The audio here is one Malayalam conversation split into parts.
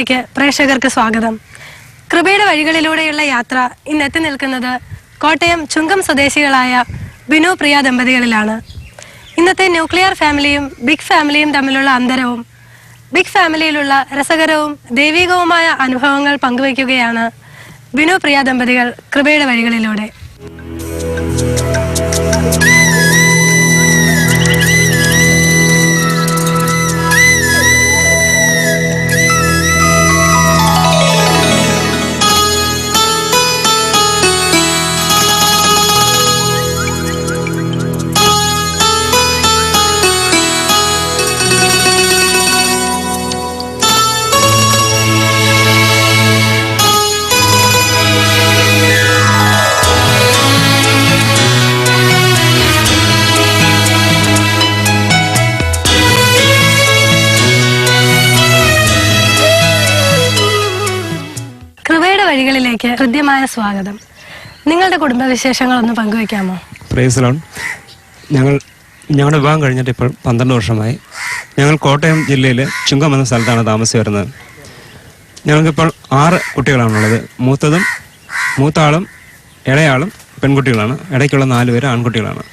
വഴികളിലേക്ക് പ്രേക്ഷകർക്ക് സ്വാഗതം. കൃപയുടെ വഴികളിലൂടെയുള്ള യാത്ര ഇന്ന് എത്തി നിൽക്കുന്നത് കോട്ടയം ചുങ്കം സ്വദേശികളായ ബിനു പ്രിയ ദമ്പതികളിലാണ്. ഇന്നത്തെ ന്യൂക്ലിയർ ഫാമിലിയും ബിഗ് ഫാമിലിയും തമ്മിലുള്ള അന്തരവും ബിഗ് ഫാമിലിയിലുള്ള രസകരവും ദൈവികവുമായ അനുഭവങ്ങൾ പങ്കുവയ്ക്കുകയാണ് ബിനു പ്രിയ ദമ്പതികൾ കൃപയുടെ വഴികളിലൂടെ. വഴികളിലേക്ക് ഹൃദ്യമായ സ്വാഗതം. നിങ്ങളുടെ കുടുംബവിശേഷങ്ങളൊന്ന് പങ്കുവയ്ക്കാമോ? Praise Lord. ഞങ്ങളുടെ വിവാഹം കഴിഞ്ഞിട്ട് ഇപ്പോൾ 12 വർഷമായി. ഞങ്ങൾ കോട്ടയം ജില്ലയിൽ ചുങ്കം എന്ന സ്ഥലത്താണ് താമസിച്ച് വരുന്നത്. ഞങ്ങൾക്കിപ്പോൾ 6 കുട്ടികളാണുള്ളത്. മൂത്താളും ഇളയാളും പെൺകുട്ടികളാണ്. ഇടയ്ക്കുള്ള 4 പേര് ആൺകുട്ടികളാണ്.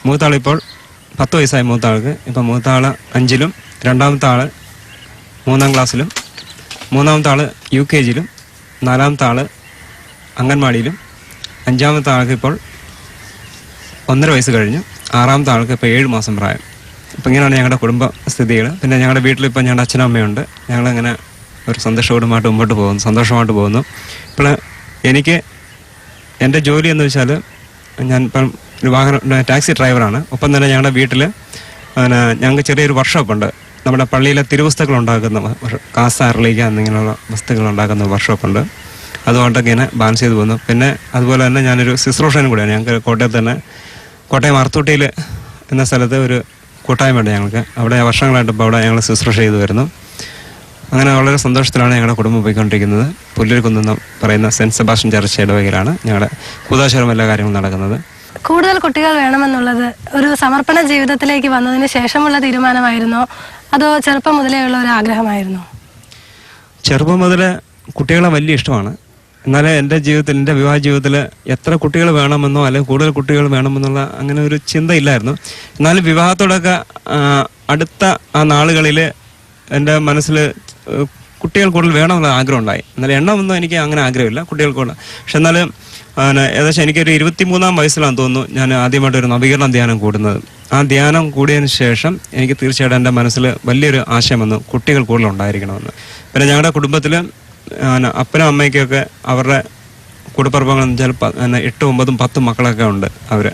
മൂത്താളിപ്പോൾ 10 വയസ്സായി. മൂത്താൾക്ക് ഇപ്പം മൂത്താൾ 5ലും, രണ്ടാമത്തെ ആൾ 3ാം ക്ലാസ്സിലും, മൂന്നാമത്തെ ആൾ UKGയിലും, 4ാമത്തെ ആൾ അംഗൻവാടിയിലും, 5ാമത്തെ ആൾക്ക് ഇപ്പോൾ 1.5 വയസ്സ് കഴിഞ്ഞു. 6ാമത്തെ ആൾക്ക് ഇപ്പോൾ 7 മാസം പ്രായം. അപ്പം ഇങ്ങനെയാണ് ഞങ്ങളുടെ കുടുംബസ്ഥിതികൾ. പിന്നെ ഞങ്ങളുടെ വീട്ടിലിപ്പോൾ ഞങ്ങളുടെ അച്ഛനും അമ്മയുണ്ട്. ഞങ്ങളിങ്ങനെ ഒരു സന്തോഷമായിട്ട് സന്തോഷമായിട്ട് പോകുന്നു. ഇപ്പോൾ എനിക്ക് എൻ്റെ ജോലി എന്ന് വെച്ചാൽ ഞാൻ ഇപ്പം ഒരു ടാക്സി ഡ്രൈവറാണ്. ഒപ്പം തന്നെ ഞങ്ങളുടെ വീട്ടിൽ ഞങ്ങൾക്ക് ചെറിയൊരു വർക്ക്ഷോപ്പുണ്ട്. നമ്മുടെ പള്ളിയിലെ തിരുവസ്തുക്കൾ ഉണ്ടാക്കുന്ന കാസ അരളിക്ക എന്നിങ്ങനെയുള്ള വസ്തുക്കൾ ഉണ്ടാക്കുന്ന വർക്ക്ഷോപ്പുണ്ട്. അതുകൊണ്ടൊക്കെ ഇങ്ങനെ ബാലൻസ് ചെയ്ത് പോകുന്നു. പിന്നെ അതുപോലെ തന്നെ ഞാനൊരു ശുശ്രൂഷനും കൂടിയാണ്. ഞങ്ങൾക്ക് കോട്ടയം അർത്തൂട്ടിയിൽ എന്ന സ്ഥലത്ത് ഒരു കൂട്ടായ്മയുണ്ട് ഞങ്ങൾക്ക്. അവിടെ വർഷങ്ങളായിട്ട് ഇപ്പോൾ അവിടെ ഞങ്ങൾ ശുശ്രൂഷ ചെയ്തു വരുന്നു. അങ്ങനെ വളരെ സന്തോഷത്തിലാണ് ഞങ്ങളുടെ കുടുംബം പോയിക്കൊണ്ടിരിക്കുന്നത്. പുല്ലൂർക്കുന്ന് പറയുന്ന സെൻറ്റ് സെബാസ്റ്റ്യൻ ചർച്ച് ഇടവകയിലാണ് ഞങ്ങളുടെ കൂതാശരം എല്ലാ കാര്യങ്ങളും നടക്കുന്നത്. കൂടുതൽ കുട്ടികൾ വേണമെന്നുള്ളത് ഒരു സമർപ്പണ ജീവിതത്തിലേക്ക് വന്നതിന് ശേഷമുള്ള തീരുമാനമായിരുന്നോ അതോ ചെറുപ്പം മുതലേ ഉള്ള ഒരു ആഗ്രഹമായിരുന്നോ? ചെറുപ്പം മുതലേ കുട്ടികളെ വലിയ ഇഷ്ടമാണ്. എന്നാലും എൻ്റെ വിവാഹ ജീവിതത്തിൽ എത്ര കുട്ടികൾ വേണമെന്നോ അല്ലെങ്കിൽ കൂടുതൽ കുട്ടികൾ വേണമെന്നുള്ള അങ്ങനെ ഒരു ചിന്തയില്ലായിരുന്നു. എന്നാലും വിവാഹത്തോടൊക്കെ അടുത്ത ആ നാളുകളിൽ എൻ്റെ മനസ്സിൽ കുട്ടികൾ കൂടുതൽ വേണമെന്നുള്ള ആഗ്രഹം ഉണ്ടായി. എന്നാലും എണ്ണമൊന്നും എനിക്ക് അങ്ങനെ ആഗ്രഹമില്ല, കുട്ടികൾക്കുള്ള. പക്ഷെ എന്നാലും ഏകദേശം എനിക്കൊരു 23ാം വയസ്സിലാണെന്ന് തോന്നുന്നു ഞാൻ ആദ്യമായിട്ടൊരു നവീകരണ ധ്യാനം കൂടുന്നത്. ആ ധ്യാനം കൂടിയതിന് ശേഷം എനിക്ക് തീർച്ചയായിട്ടും എൻ്റെ മനസ്സിൽ വലിയൊരു ആശയം വന്നു, കുട്ടികൾ കൂടുതൽ ഉണ്ടായിരിക്കണമെന്ന്. പിന്നെ ഞങ്ങളുടെ കുടുംബത്തിൽ അപ്പനും അമ്മയ്ക്കൊക്കെ അവരുടെ കുടുംബങ്ങൾ ചിലപ്പോൾ 8, 9, 10 മക്കളൊക്കെ ഉണ്ട് അവർ.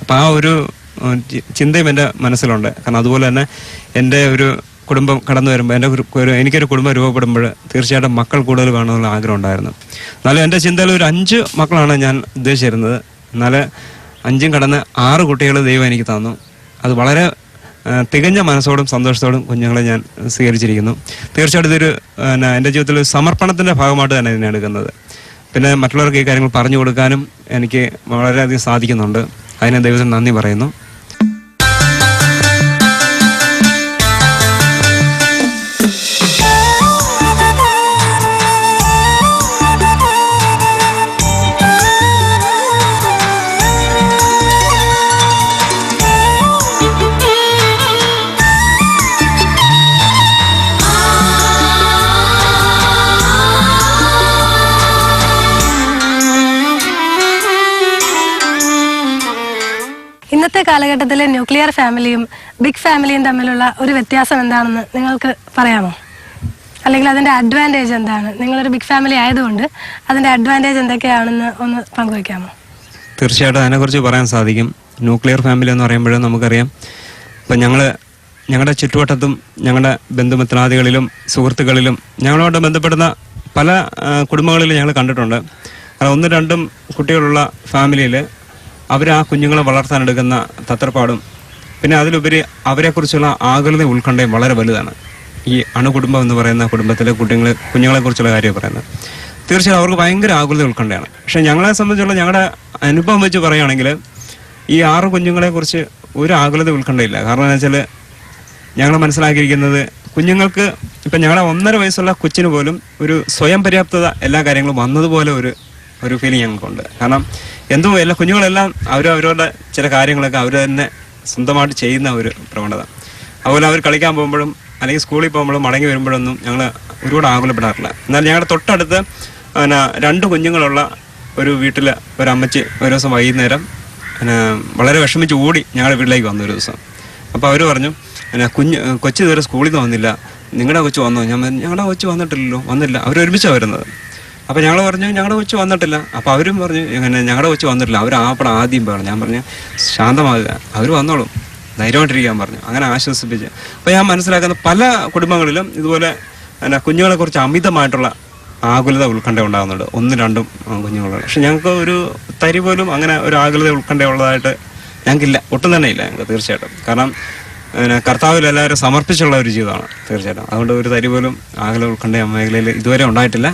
അപ്പം ആ ഒരു ചിന്തയും എൻ്റെ മനസ്സിലുണ്ട്. കാരണം അതുപോലെ തന്നെ എൻ്റെ ഒരു കുടുംബം കടന്നു വരുമ്പോൾ എനിക്കൊരു കുടുംബം രൂപപ്പെടുമ്പോൾ തീർച്ചയായിട്ടും മക്കൾ കൂടുതൽ വേണമെന്നുള്ള ആഗ്രഹം ഉണ്ടായിരുന്നു. എന്നാലും എൻ്റെ ചിന്തയിൽ ഒരു 5 മക്കളാണ് ഞാൻ ഉദ്ദേശിച്ചിരുന്നത്. എന്നാലും 5ഉം കടന്ന് 6 കുട്ടികൾ ദൈവം എനിക്ക് തന്നു. അത് വളരെ തികഞ്ഞ മനസ്സോടും സന്തോഷത്തോടും കുഞ്ഞുങ്ങളെ ഞാൻ സ്വീകരിച്ചിരിക്കുന്നു. തീർച്ചയായിട്ടും ഇതൊരു എൻ്റെ ജീവിതത്തിൽ സമർപ്പണത്തിൻ്റെ ഭാഗമായിട്ട് തന്നെ ഇതിനെ എടുക്കുന്നത്. പിന്നെ മറ്റുള്ളവർക്ക് ഈ കാര്യങ്ങൾ പറഞ്ഞു കൊടുക്കാനും എനിക്ക് വളരെയധികം സാധിക്കുന്നുണ്ട്. അതിന് ദൈവത്തിന് നന്ദി പറയുന്നു. ഇന്നത്തെ കാലഘട്ടത്തിലെ ന്യൂക്ലിയർ ഫാമിലിയും ബിഗ് ഫാമിലിയും തമ്മിലുള്ള ഒരു വ്യത്യാസം എന്താണെന്ന് നിങ്ങൾക്ക് പറയാമോ? അല്ലെങ്കിൽ അതിൻ്റെ അഡ്വാൻറ്റേജ് എന്താണ്? നിങ്ങളൊരു ബിഗ് ഫാമിലി ആയതുകൊണ്ട് അതിൻ്റെ അഡ്വാൻറ്റേജ് എന്തൊക്കെയാണെന്ന് ഒന്ന് പങ്കുവയ്ക്കാമോ? തീർച്ചയായിട്ടും അതിനെക്കുറിച്ച് പറയാൻ സാധിക്കും. ന്യൂക്ലിയർ ഫാമിലി എന്ന് പറയുമ്പോഴും നമുക്കറിയാം, ഇപ്പം ഞങ്ങളുടെ ചുറ്റുവട്ടത്തും ഞങ്ങളുടെ ബന്ധുമിത്രാദികളിലും സുഹൃത്തുക്കളിലും ഞങ്ങളോട് ബന്ധപ്പെടുന്ന പല കുടുംബങ്ങളിലും ഞങ്ങൾ കണ്ടിട്ടുണ്ട്. കാരണം 1-2 കുട്ടികളുള്ള ഫാമിലിയിൽ അവർ ആ കുഞ്ഞുങ്ങളെ വളർത്താനെടുക്കുന്ന തത്രപ്പാടും പിന്നെ അതിലുപരി അവരെക്കുറിച്ചുള്ള ആകുലത ഉൾക്കൊണ്ടയും വളരെ വലുതാണ്. ഈ അണുകുടുംബം എന്ന് പറയുന്ന കുടുംബത്തിലെ കുഞ്ഞുങ്ങളെക്കുറിച്ചുള്ള കാര്യം പറയുന്നത് തീർച്ചയായും അവർക്ക് ഭയങ്കര ആകുലത ഉൾക്കൊണ്ടയാണ്. പക്ഷെ ഞങ്ങളെ സംബന്ധിച്ചുള്ള ഞങ്ങളുടെ അനുഭവം വെച്ച് പറയുകയാണെങ്കിൽ ഈ 6 കുഞ്ഞുങ്ങളെക്കുറിച്ച് ഒരു ആകുലത ഉൾക്കൊണ്ടയില്ല. കാരണം എന്ന് വെച്ചാൽ ഞങ്ങൾ മനസ്സിലാക്കിയിരിക്കുന്നത് കുഞ്ഞുങ്ങൾക്ക് ഇപ്പം ഞങ്ങളെ 1.5 വയസ്സുള്ള കൊച്ചിന് പോലും ഒരു സ്വയം പര്യാപ്തത എല്ലാ കാര്യങ്ങളും വന്നതുപോലെ ഒരു ഫീലിംഗ് ഞങ്ങൾക്കുണ്ട്. കാരണം എന്തോ എല്ലാ കുഞ്ഞുങ്ങളെല്ലാം അവരവരുടെ ചില കാര്യങ്ങളൊക്കെ അവർ തന്നെ സ്വന്തമായിട്ട് ചെയ്യുന്ന ഒരു പ്രവണത. അതുപോലെ അവർ കളിക്കാൻ പോകുമ്പോഴും അല്ലെങ്കിൽ സ്കൂളിൽ പോകുമ്പോഴും മടങ്ങി വരുമ്പോഴൊന്നും ഞങ്ങൾ ഒരുപാട് ആകുലപ്പെടാറില്ല. എന്നാൽ ഞങ്ങളുടെ തൊട്ടടുത്ത് 2 കുഞ്ഞുങ്ങളുള്ള ഒരു വീട്ടിൽ ഒരമ്മച്ചി ഒരു ദിവസം വൈകുന്നേരം വളരെ വിഷമിച്ച് ഓടി ഞങ്ങളുടെ വീട്ടിലേക്ക് വന്നു ഒരു ദിവസം. അപ്പോൾ അവർ പറഞ്ഞു, കൊച്ചു ഇതുവരെ സ്കൂളിൽ നിന്ന് വന്നില്ല, നിങ്ങളുടെ കൊച്ചു വന്നോ? ഞങ്ങളുടെ കൊച്ചു വന്നില്ല. അവർ ഒരുമിച്ചാണ് വരുന്നത്. അപ്പോൾ ഞങ്ങൾ പറഞ്ഞു ഞങ്ങളുടെ കൊച്ചു വന്നിട്ടില്ല. അപ്പോൾ അവരും പറഞ്ഞു ഞങ്ങളുടെ കൊച്ചു വന്നിട്ടില്ല, അവർ ആദ്യം പറഞ്ഞു. ഞാൻ പറഞ്ഞു ശാന്തമാകുക, അവർ വന്നോളും, ധൈര്യമായിട്ടിരിക്കാൻ പറഞ്ഞു. അങ്ങനെ ആശ്വസിപ്പിച്ച്. അപ്പോൾ ഞാൻ മനസ്സിലാക്കുന്ന പല കുടുംബങ്ങളിലും ഇതുപോലെ കുഞ്ഞുങ്ങളെ കുറിച്ച് അമിതമായിട്ടുള്ള ആകുലത ഉത്കണ്ഠ ഉണ്ടാകുന്നുണ്ട്, 1-2 കുഞ്ഞുങ്ങളുണ്ട്. പക്ഷെ ഞങ്ങൾക്ക് ഒരു തരി പോലും അങ്ങനെ ഒരു ആകുലത ഉത്കണ്ഠ ഉള്ളതായിട്ട് ഞങ്ങൾക്കില്ല, ഒട്ടും തന്നെ ഇല്ല ഞങ്ങൾക്ക് തീർച്ചയായിട്ടും. കാരണം കർത്താവിൽ എല്ലാവരും സമർപ്പിച്ചുള്ള ഒരു ജീവിതമാണ് തീർച്ചയായിട്ടും. അതുകൊണ്ട് ഒരു തരി പോലും ആകുല ഉത്കണ്ഠ മേഖലയിൽ ഇതുവരെ ഉണ്ടായിട്ടില്ല,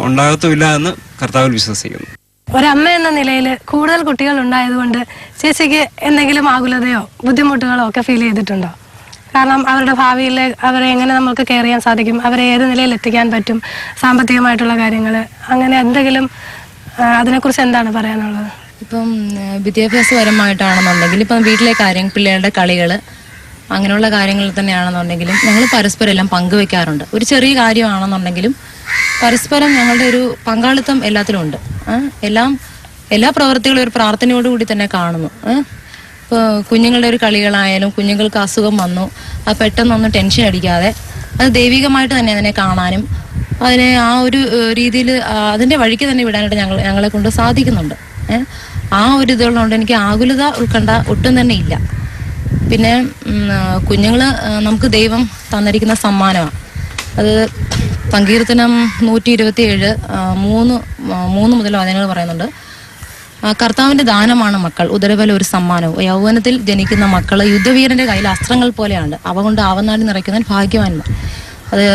ഉണ്ടാകത്തുമില്ല എന്ന് കർത്താവിൽ വിശ്വസിക്കുന്നു. ഒരമ്മ എന്ന നിലയിൽ കൂടുതൽ കുട്ടികൾ ഉണ്ടായതുകൊണ്ട് ചേച്ചിക്ക് എന്തെങ്കിലും ആകുലതയോ ബുദ്ധിമുട്ടുകളോ ഒക്കെ ഫീൽ ചെയ്തിട്ടുണ്ടോ? കാരണം അവരുടെ ഭാവിയിൽ അവരെ എങ്ങനെ നമുക്ക് കെയർ ചെയ്യാൻ സാധിക്കും, അവരെ ഏത് നിലയിൽ എത്തിക്കാൻ പറ്റും, സാമ്പത്തികമായിട്ടുള്ള കാര്യങ്ങൾ, അങ്ങനെ എന്തെങ്കിലും അതിനെക്കുറിച്ച് എന്താണ് പറയാനുള്ളത്? ഇപ്പം വിദ്യാഭ്യാസപരമായിട്ടാണെന്നുണ്ടെങ്കിൽ ഇപ്പം വീട്ടിലെ കാര്യം, പിള്ളേരുടെ കളികൾ, അങ്ങനെയുള്ള കാര്യങ്ങളിൽ തന്നെയാണെന്നുണ്ടെങ്കിലും ഞങ്ങൾ പരസ്പരം എല്ലാം പങ്കുവെക്കാറുണ്ട്. ഒരു ചെറിയ കാര്യമാണെന്നുണ്ടെങ്കിലും പരസ്പരം ഞങ്ങളുടെ ഒരു പങ്കാളിത്തം എല്ലാത്തിലും ഉണ്ട്. എല്ലാ പ്രവൃത്തികളും ഒരു പ്രാർത്ഥനയോടുകൂടി തന്നെ കാണുന്നു. ഇപ്പോൾ കുഞ്ഞുങ്ങളുടെ ഒരു കളികളായാലും കുഞ്ഞുങ്ങൾക്ക് അസുഖം വന്നു, അത് പെട്ടെന്നൊന്നും ടെൻഷൻ അടിക്കാതെ അത് ദൈവികമായിട്ട് തന്നെ അതിനെ കാണാനും അതിനെ ആ ഒരു രീതിയിൽ അതിൻ്റെ വഴിക്ക് തന്നെ വിടാനായിട്ട് ഞങ്ങളെ കൊണ്ട് സാധിക്കുന്നുണ്ട്. ആ ഒരു ഇതുള്ളതുകൊണ്ട് എനിക്ക് ആകുലത ഉൾക്കണ്ട ഒട്ടും തന്നെ ഇല്ല. പിന്നെ കുഞ്ഞുങ്ങൾ നമുക്ക് ദൈവം തന്നിരിക്കുന്ന സമ്മാനമാണ്. അത് സങ്കീർത്തനം 127 3 മുതൽ വചനങ്ങൾ പറയുന്നുണ്ട്. കർത്താവിന്റെ ദാനമാണ് മക്കൾ, ഉദരബലം ഒരു സമ്മാനവും. യൗവനത്തിൽ ജനിക്കുന്ന മക്കൾ യുദ്ധവീരന്റെ കയ്യിൽ അസ്ത്രങ്ങൾ പോലെയാണ്, അവ കൊണ്ട് ആവനാടി നിറയ്ക്കുന്നവൻ ഭാഗ്യവാന്മാർ. അത്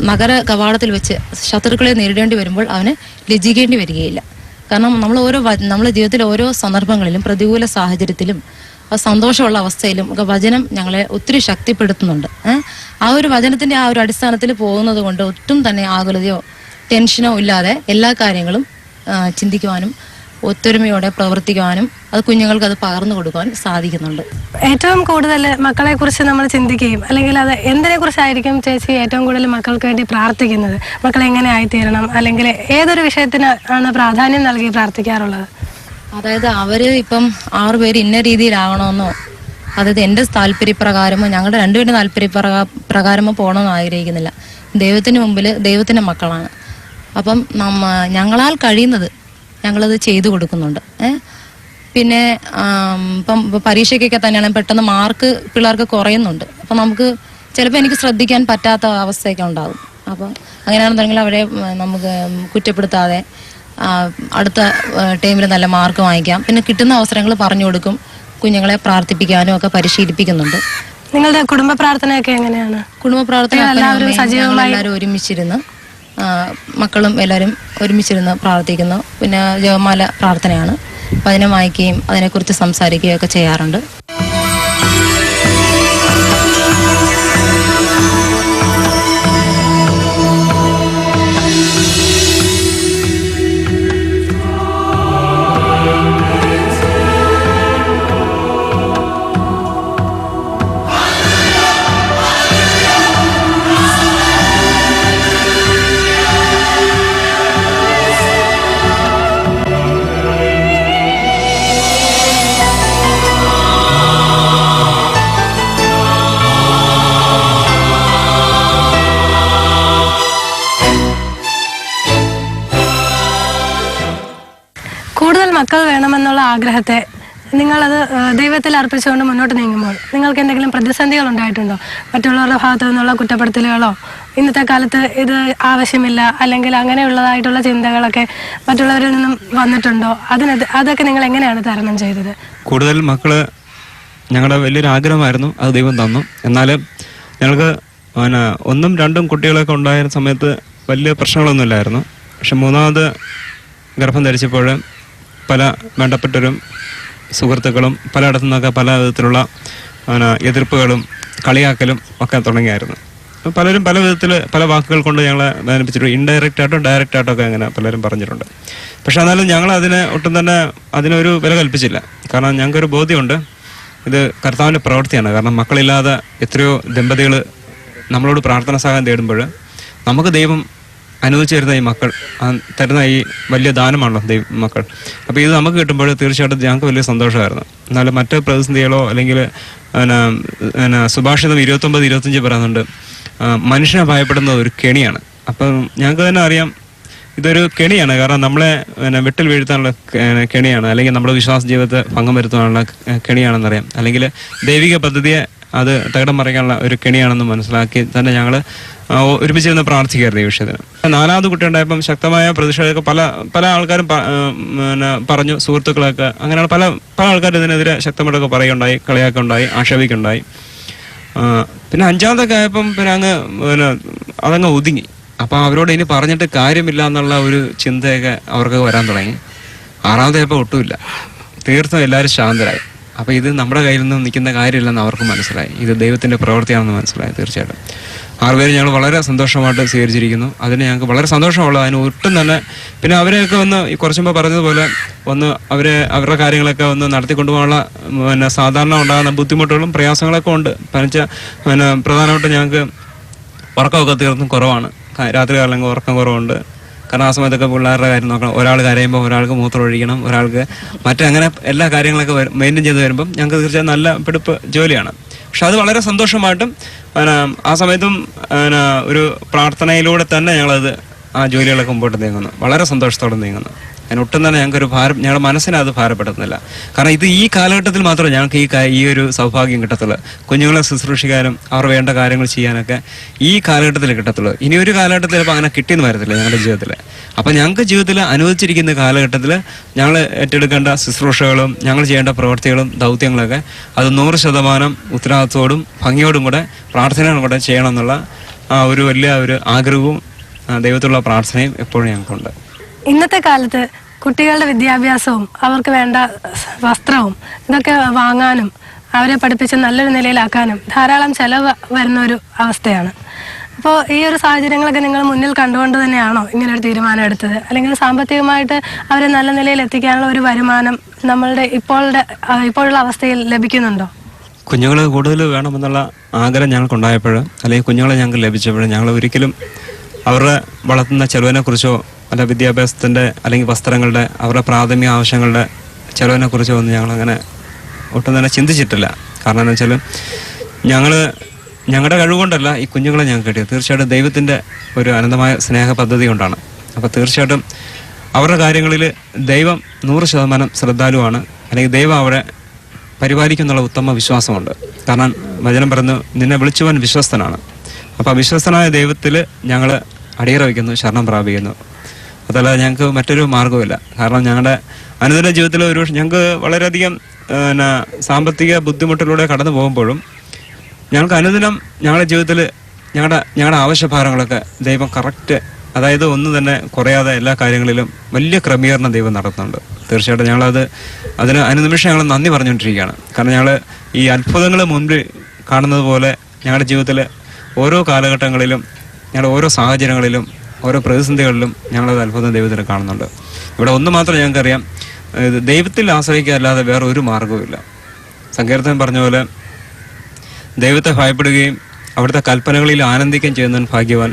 നഗര കവാടത്തിൽ വെച്ച് ശത്രുക്കളെ നേരിടേണ്ടി വരുമ്പോൾ അവന് ലജ്ജിക്കേണ്ടി വരികയില്ല. കാരണം നമ്മളെ ജീവിതത്തിലെ ഓരോ സന്ദർഭങ്ങളിലും പ്രതികൂല സാഹചര്യത്തിലും സന്തോഷമുള്ള അവസ്ഥയിലും ഒക്കെ വചനം ഞങ്ങളെ ഒത്തിരി ശക്തിപ്പെടുത്തുന്നുണ്ട്. ആ ഒരു വചനത്തിന്റെ ആ ഒരു അടിസ്ഥാനത്തിൽ പോകുന്നത് കൊണ്ട് ഒട്ടും തന്നെ ആകുലതയോ ടെൻഷനോ ഇല്ലാതെ എല്ലാ കാര്യങ്ങളും ചിന്തിക്കുവാനും ഒത്തൊരുമയോടെ പ്രവർത്തിക്കുവാനും അത് കുഞ്ഞുങ്ങൾക്ക് അത് പകർന്നു കൊടുക്കുവാൻ സാധിക്കുന്നുണ്ട്. ഏറ്റവും കൂടുതൽ മക്കളെ കുറിച്ച് നമ്മൾ ചിന്തിക്കുകയും അല്ലെങ്കിൽ അത് എന്തിനെ കുറിച്ചായിരിക്കും ചേച്ചി ഏറ്റവും കൂടുതൽ മക്കൾക്ക് വേണ്ടി പ്രാർത്ഥിക്കുന്നത്? മക്കളെ എങ്ങനെ ആയിത്തീരണം, അല്ലെങ്കിൽ ഏതൊരു വിഷയത്തിന് ആണ് പ്രാധാന്യം നൽകി പ്രാർത്ഥിക്കാറുള്ളത്? അതായത് അവര് ഇപ്പം 6 പേര് ഇന്ന രീതിയിലാകണമെന്നോ, അതായത് എൻ്റെ താല്പര്യപ്രകാരമോ ഞങ്ങളുടെ 2 പേരുടെ താല്പര്യപ്രകാരമോ പോകണമെന്ന് ആഗ്രഹിക്കുന്നില്ല. ദൈവത്തിന് മുമ്പിൽ ദൈവത്തിൻ്റെ മക്കളാണ്. അപ്പം ഞങ്ങളാൽ കഴിയുന്നത് ഞങ്ങളത് ചെയ്തു കൊടുക്കുന്നുണ്ട്. പിന്നെ ഇപ്പം പരീക്ഷയ്ക്കൊക്കെ തന്നെയാണ് പെട്ടെന്ന് മാർക്ക് പിള്ളേർക്ക് കുറയുന്നുണ്ട്. അപ്പം നമുക്ക് ചിലപ്പോൾ എനിക്ക് ശ്രദ്ധിക്കാൻ പറ്റാത്ത അവസ്ഥയൊക്കെ ഉണ്ടാകും. അപ്പം അങ്ങനെയാണെന്നുണ്ടെങ്കിൽ അവരെ നമുക്ക് കുറ്റപ്പെടുത്താതെ അടുത്ത ടൈമിൽ നല്ല മാർക്ക് വാങ്ങിക്കാം. പിന്നെ കിട്ടുന്ന അവസരങ്ങൾ പറഞ്ഞു കൊടുക്കും, കുഞ്ഞുങ്ങളെ പ്രാർത്ഥിപ്പിക്കാനും ഒക്കെ പരിശീലിപ്പിക്കുന്നുണ്ട്. നിങ്ങളുടെ കുടുംബ പ്രാർത്ഥനയൊക്കെ എങ്ങനെയാണ്? കുടുംബ പ്രാർത്ഥന എല്ലാവരും ഒരുമിച്ചിരുന്ന് മക്കളും എല്ലാവരും ഒരുമിച്ചിരുന്ന് പ്രാർത്ഥിക്കുന്നു. പിന്നെ ജപമാല പ്രാർത്ഥനയാണ്, വചനം വായിക്കുകയും അതിനെക്കുറിച്ച് സംസാരിക്കുകയും ഒക്കെ ചെയ്യാറുണ്ട്. കൂടുതൽ മക്കൾ വേണമെന്നുള്ള ആഗ്രഹത്തെ നിങ്ങളത് ദൈവത്തിൽ അർപ്പിച്ചുകൊണ്ട് മുന്നോട്ട് നീങ്ങുമ്പോൾ നിങ്ങൾക്ക് എന്തെങ്കിലും പ്രതിസന്ധികൾ ഉണ്ടായിട്ടുണ്ടോ? മറ്റുള്ളവരുടെ ഭാഗത്തു നിന്നുള്ള കുറ്റപ്പെടുത്തലുകളോ, ഇന്നത്തെ കാലത്ത് ഇത് ആവശ്യമില്ല അല്ലെങ്കിൽ അങ്ങനെയുള്ളതായിട്ടുള്ള ചിന്തകളൊക്കെ മറ്റുള്ളവരിൽ നിന്നും വന്നിട്ടുണ്ടോ? അതൊക്കെ നിങ്ങൾ എങ്ങനെയാണ് തരണം ചെയ്തത്? കൂടുതൽ മക്കള് ഞങ്ങളുടെ വലിയൊരു ആഗ്രഹമായിരുന്നു, അത് ദൈവം തന്നു. എന്നാൽ ഞങ്ങൾക്ക് 1ഉം 2ഉം കുട്ടികളൊക്കെ ഉണ്ടായ സമയത്ത് വലിയ പ്രശ്നങ്ങളൊന്നുമില്ലായിരുന്നു. പക്ഷെ 3ാമത് ഗർഭം ധരിച്ചപ്പോൾ പല വേണ്ടപ്പെട്ടവരും സുഹൃത്തുക്കളും പലയിടത്തു നിന്നൊക്കെ പല വിധത്തിലുള്ള എതിർപ്പുകളും കളിയാക്കലും ഒക്കെ തുടങ്ങിയായിരുന്നു. പലരും പല വിധത്തിൽ പല വാക്കുകൾ കൊണ്ട് ഞങ്ങളെ വേദനിപ്പിച്ചിട്ടുണ്ട്. ഇൻഡയറക്റ്റ് ആയിട്ടോ ഡയറക്റ്റ് ആയിട്ടോ ഒക്കെ അങ്ങനെ പലരും പറഞ്ഞിട്ടുണ്ട്. പക്ഷെ എന്നാലും ഞങ്ങൾ അതിനെ ഒട്ടും തന്നെ അതിനൊരു വില കൽപ്പിച്ചില്ല. കാരണം ഞങ്ങൾക്കൊരു ബോധ്യമുണ്ട്, ഇത് കർത്താവിൻ്റെ പ്രവൃത്തിയാണ്. കാരണം മക്കളില്ലാതെ എത്രയോ ദമ്പതികൾ നമ്മളോട് പ്രാർത്ഥന സഹായം തേടുമ്പോൾ നമുക്ക് ദൈവം അനുവദിച്ചു തരുന്ന ഈ മക്കൾ തരുന്ന ഈ വലിയ ദാനമാണല്ലോ മക്കൾ. അപ്പോൾ ഇത് നമുക്ക് കിട്ടുമ്പോൾ തീർച്ചയായിട്ടും ഞങ്ങൾക്ക് വലിയ സന്തോഷമായിരുന്നു. എന്നാലും മറ്റ് പ്രതിസന്ധികളോ അല്ലെങ്കിൽ സുഭാഷിതം 29-25 പറയുന്നുണ്ട്, മനുഷ്യനെ ഭയപ്പെടുന്നത് ഒരു കെണിയാണ്. അപ്പം ഞങ്ങൾക്ക് തന്നെ അറിയാം ഇതൊരു കെണിയാണ്. കാരണം നമ്മളെ വെട്ടിൽ വീഴ്ത്താനുള്ള കെണിയാണ്, അല്ലെങ്കിൽ നമ്മുടെ വിശ്വാസ ജീവിതത്തെ ഭംഗം വരുത്താനുള്ള കെണിയാണെന്നറിയാം, അല്ലെങ്കിൽ ദൈവിക പദ്ധതിയെ അത് തകിടം മറിക്കാനുള്ള ഒരു കെണിയാണെന്ന് മനസ്സിലാക്കി തന്നെ ഞങ്ങൾ ഒരുമിച്ചിരുന്ന് പ്രാർത്ഥിക്കായിരുന്നു ഈ വിഷയത്തിന്. 4ാമത് കുട്ടി ഉണ്ടായപ്പം ശക്തമായ പ്രതിഷേധമൊക്കെ പല ആൾക്കാരും പറഞ്ഞു, സുഹൃത്തുക്കളൊക്കെ അങ്ങനെയുള്ള പല ആൾക്കാരും ഇതിനെതിരെ ശക്തമായിട്ടൊക്കെ പറയുകയുണ്ടായി, കളിയാക്കുണ്ടായി, ആക്ഷേപിക്കുണ്ടായി. പിന്നെ 5ാമതൊക്കെ ആയപ്പം പിന്നെ അതങ്ങ് ഒതുങ്ങി. അപ്പം അവരോട് ഇനി പറഞ്ഞിട്ട് കാര്യമില്ല എന്നുള്ള ഒരു ചിന്തയൊക്കെ അവർക്ക് വരാൻ തുടങ്ങി. 6ാമതായപ്പോൾ ഒട്ടുമില്ല, തീർത്തും എല്ലാവരും ശാന്തരായി. അപ്പോൾ ഇത് നമ്മുടെ കയ്യിൽ നിന്നും നിൽക്കുന്ന കാര്യമില്ലെന്ന് അവർക്ക് മനസ്സിലായി, ഇത് ദൈവത്തിൻ്റെ പ്രവൃത്തിയാണെന്ന് മനസ്സിലായി. തീർച്ചയായിട്ടും 6 പേര് ഞങ്ങൾ വളരെ സന്തോഷമായിട്ട് സ്വീകരിച്ചിരിക്കുന്നു. അതിന് ഞങ്ങൾക്ക് വളരെ സന്തോഷമുള്ളത്. അതിന് ഒട്ടും തന്നെ പിന്നെ അവരെയൊക്കെ ഒന്ന് കുറച്ച് മുമ്പ് പറഞ്ഞതുപോലെ ഒന്ന് അവരുടെ കാര്യങ്ങളൊക്കെ ഒന്ന് നടത്തിക്കൊണ്ടുപോകാനുള്ള സാധാരണ ഉണ്ടാകുന്ന ബുദ്ധിമുട്ടുകളും പ്രയാസങ്ങളൊക്കെ ഉണ്ട്. പ്രധാനമായിട്ടും ഞങ്ങൾക്ക് ഉറക്കമൊക്കെ തീർത്തും കുറവാണ്. രാത്രി കാലങ്ങളിൽ ഉറക്കം കുറവുണ്ട്. കാരണം ആ സമയത്തൊക്കെ പിള്ളേരുടെ കാര്യം നോക്കണം. ഒരാൾ കരയുമ്പോൾ ഒരാൾക്ക് മൂത്രം ഒഴിക്കണം, ഒരാൾക്ക് മറ്റങ്ങനെ എല്ലാ കാര്യങ്ങളൊക്കെ മെയിൻറ്റെയിൻ ചെയ്ത് വരുമ്പം ഞങ്ങൾക്ക് തീർച്ചയായും നല്ല പിടിപ്പ് ജോലിയാണ്. പക്ഷെ അത് വളരെ സന്തോഷമായിട്ടും ആ സമയത്തും ഒരു പ്രാർത്ഥനയിലൂടെ തന്നെ ഞങ്ങളത് ആ ജോലികളൊക്കെ മുമ്പോട്ട് നീങ്ങുന്നു, വളരെ സന്തോഷത്തോടെ നീങ്ങുന്നു. അതിനൊട്ടും തന്നെ ഞങ്ങൾക്കൊരു ഭാരം, ഞങ്ങളുടെ മനസ്സിനെ അത് ഭാരപ്പെടുത്തുന്നില്ല. കാരണം ഇത് ഈ കാലഘട്ടത്തിൽ മാത്രമേ ഞങ്ങൾക്ക് ഈ ഒരു സൗഭാഗ്യം കിട്ടത്തുള്ളൂ. കുഞ്ഞുങ്ങളെ ശുശ്രൂഷിക്കാനും അവർ വേണ്ട കാര്യങ്ങൾ ചെയ്യാനൊക്കെ ഈ കാലഘട്ടത്തിൽ കിട്ടത്തുള്ളൂ. ഇനി ഒരു കാലഘട്ടത്തിൽ ഇപ്പോൾ അങ്ങനെ കിട്ടിയെന്ന് വരത്തില്ല ഞങ്ങളുടെ ജീവിതത്തിൽ. അപ്പം ഞങ്ങൾക്ക് ജീവിതത്തിൽ അനുവദിച്ചിരിക്കുന്ന കാലഘട്ടത്തിൽ ഞങ്ങൾ ഏറ്റെടുക്കേണ്ട ശുശ്രൂഷകളും ഞങ്ങൾ ചെയ്യേണ്ട പ്രവൃത്തികളും ദൗത്യങ്ങളൊക്കെ അത് 100% ഉത്തരവാദിത്വത്തോടും ഭംഗിയോടും കൂടെ പ്രാർത്ഥനയോടും കൂടെ ചെയ്യണം എന്നുള്ള ഒരു വലിയ ഒരു ആഗ്രഹവും ദൈവത്തിലുള്ള പ്രാർത്ഥനയും എപ്പോഴും ഞങ്ങൾക്കുണ്ട്. ഇന്നത്തെ കാലത്ത് കുട്ടികളുടെ വിദ്യാഭ്യാസവും അവർക്ക് വേണ്ട വസ്ത്രവും ഇതൊക്കെ വാങ്ങാനും അവരെ പഠിപ്പിച്ച് നല്ലൊരു നിലയിലാക്കാനും ധാരാളം ചെലവ് വരുന്ന ഒരു അവസ്ഥയാണ്. അപ്പോൾ ഈ ഒരു സാഹചര്യങ്ങളൊക്കെ നിങ്ങൾ മുന്നിൽ കണ്ടുകൊണ്ട് തന്നെയാണോ ഇങ്ങനൊരു തീരുമാനം എടുത്തത്? അല്ലെങ്കിൽ സാമ്പത്തികമായിട്ട് അവരെ നല്ല നിലയിൽ എത്തിക്കാനുള്ള ഒരു വരുമാനം നമ്മളുടെ ഇപ്പോഴുള്ള അവസ്ഥയിൽ ലഭിക്കുന്നുണ്ടോ? കുഞ്ഞുങ്ങൾ കൂടുതൽ വേണമെന്നുള്ള ആഗ്രഹം ഞങ്ങൾക്കുണ്ടായപ്പോൾ, അല്ലെങ്കിൽ കുഞ്ഞുങ്ങളെ ഞങ്ങൾക്ക് ലഭിച്ചപ്പോൾ, ഞങ്ങൾ ഒരിക്കലും അവരുടെ വളർത്തുന്ന ചെലവിനെക്കുറിച്ചോ അല്ല വിദ്യാഭ്യാസത്തിൻ്റെ അല്ലെങ്കിൽ വസ്ത്രങ്ങളുടെ അവരുടെ പ്രാഥമിക ആവശ്യങ്ങളുടെ ചെലവിനെക്കുറിച്ചോ ഒന്നും ഞങ്ങളങ്ങനെ ഒട്ടും തന്നെ ചിന്തിച്ചിട്ടില്ല. കാരണം എന്ന് വെച്ചാൽ ഞങ്ങളുടെ കഴിവുകൊണ്ടല്ല ഈ കുഞ്ഞുങ്ങളെ ഞങ്ങൾക്ക് കിട്ടിയത്, തീർച്ചയായിട്ടും ദൈവത്തിൻ്റെ ഒരു അനന്തമായ സ്നേഹ പദ്ധതി കൊണ്ടാണ്. അപ്പോൾ തീർച്ചയായിട്ടും അവരുടെ കാര്യങ്ങളിൽ ദൈവം 100% ശ്രദ്ധാലുവാണ്, അല്ലെങ്കിൽ ദൈവം അവരെ പരിപാലിക്കുന്നുള്ള ഉത്തമ വിശ്വാസമുണ്ട്. കാരണം വചനം പറയുന്നു, നിന്നെ വിളിച്ചവൻ വിശ്വസ്തനാണ്. അപ്പോൾ വിശ്വസ്തനായ ദൈവത്തിൽ ഞങ്ങൾ അടിയറ വയ്ക്കുന്നു, ശരണം പ്രാപിക്കുന്നു. അതല്ലാതെ ഞങ്ങൾക്ക് മറ്റൊരു മാർഗ്ഗവുമില്ല. കാരണം ഞങ്ങളുടെ അനുദിന ജീവിതത്തിൽ ഞങ്ങൾക്ക് വളരെയധികം സാമ്പത്തിക ബുദ്ധിമുട്ടിലൂടെ കടന്നു പോകുമ്പോഴും ഞങ്ങൾക്ക് അനുദിനം ഞങ്ങളുടെ ജീവിതത്തിൽ ഞങ്ങളുടെ ആവശ്യഭാരങ്ങളൊക്കെ ദൈവം കറക്റ്റ്, അതായത് ഒന്നും തന്നെ കുറയാതെ എല്ലാ കാര്യങ്ങളിലും വലിയ ക്രമീകരണം ദൈവം നടത്തുന്നുണ്ട്. തീർച്ചയായിട്ടും അതിന് അനുനിമിഷം ഞങ്ങൾ നന്ദി പറഞ്ഞുകൊണ്ടിരിക്കുകയാണ്. കാരണം ഞങ്ങൾ ഈ അത്ഭുതങ്ങൾ മുൻപിൽ കാണുന്നത് പോലെ ഞങ്ങളുടെ ജീവിതത്തിൽ ഓരോ കാലഘട്ടങ്ങളിലും ഞങ്ങളുടെ ഓരോ സാഹചര്യങ്ങളിലും ഓരോ പ്രതിസന്ധികളിലും ഞങ്ങളത് അത്ഭുതം ദൈവത്തിൽ കാണുന്നുണ്ട്. ഇവിടെ ഒന്ന് മാത്രം ഞങ്ങൾക്കറിയാം, ദൈവത്തിൽ ആശ്രയിക്കുക അല്ലാതെ വേറെ ഒരു മാർഗവുമില്ല. സങ്കീർത്തനം പറഞ്ഞ പോലെ ദൈവത്തെ ഭയപ്പെടുകയും അവിടുത്തെ കൽപ്പനകളിൽ ആനന്ദിക്കുകയും ചെയ്യുന്നവൻ ഭാഗ്യവാൻ,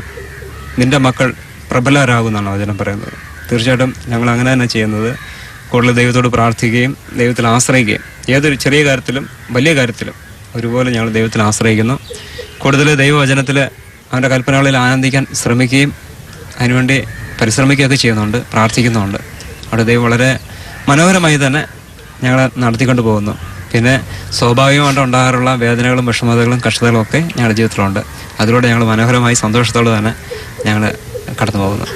നിന്റെ മക്കൾ പ്രബലരാകുമെന്നാണ് വചനം പറയുന്നത്. തീർച്ചയായിട്ടും ഞങ്ങൾ അങ്ങനെ തന്നെ ചെയ്യുന്നത്. കൂടുതൽ ദൈവത്തോട് പ്രാർത്ഥിക്കുകയും ദൈവത്തിൽ ആശ്രയിക്കുകയും, ഏതൊരു ചെറിയ കാര്യത്തിലും വലിയ കാര്യത്തിലും ഒരുപോലെ ഞങ്ങൾ ദൈവത്തിൽ ആശ്രയിക്കുന്നു. കൂടുതൽ ദൈവവചനത്തിൽ അവൻ്റെ കൽപ്പനകളിൽ ആനന്ദിക്കാൻ ശ്രമിക്കുകയും അതിനുവേണ്ടി പരിശ്രമിക്കുകയൊക്കെ ചെയ്യുന്നുണ്ട്, പ്രാർത്ഥിക്കുന്നുണ്ട്. അവിടെ ദൈവം വളരെ മനോഹരമായി തന്നെ ഞങ്ങളെ നടത്തിക്കൊണ്ട് പോകുന്നു. പിന്നെ സ്വാഭാവികമായിട്ട് ഉണ്ടാകാറുള്ള വേദനകളും വിഷമതകളും കഷ്ടതകളും ഒക്കെ ഞങ്ങളുടെ ജീവിതത്തിലുണ്ട്. അതിലൂടെ ഞങ്ങൾ മനോഹരമായി സന്തോഷത്തോടെ തന്നെ ഞങ്ങൾ കടന്നു പോകുന്നു.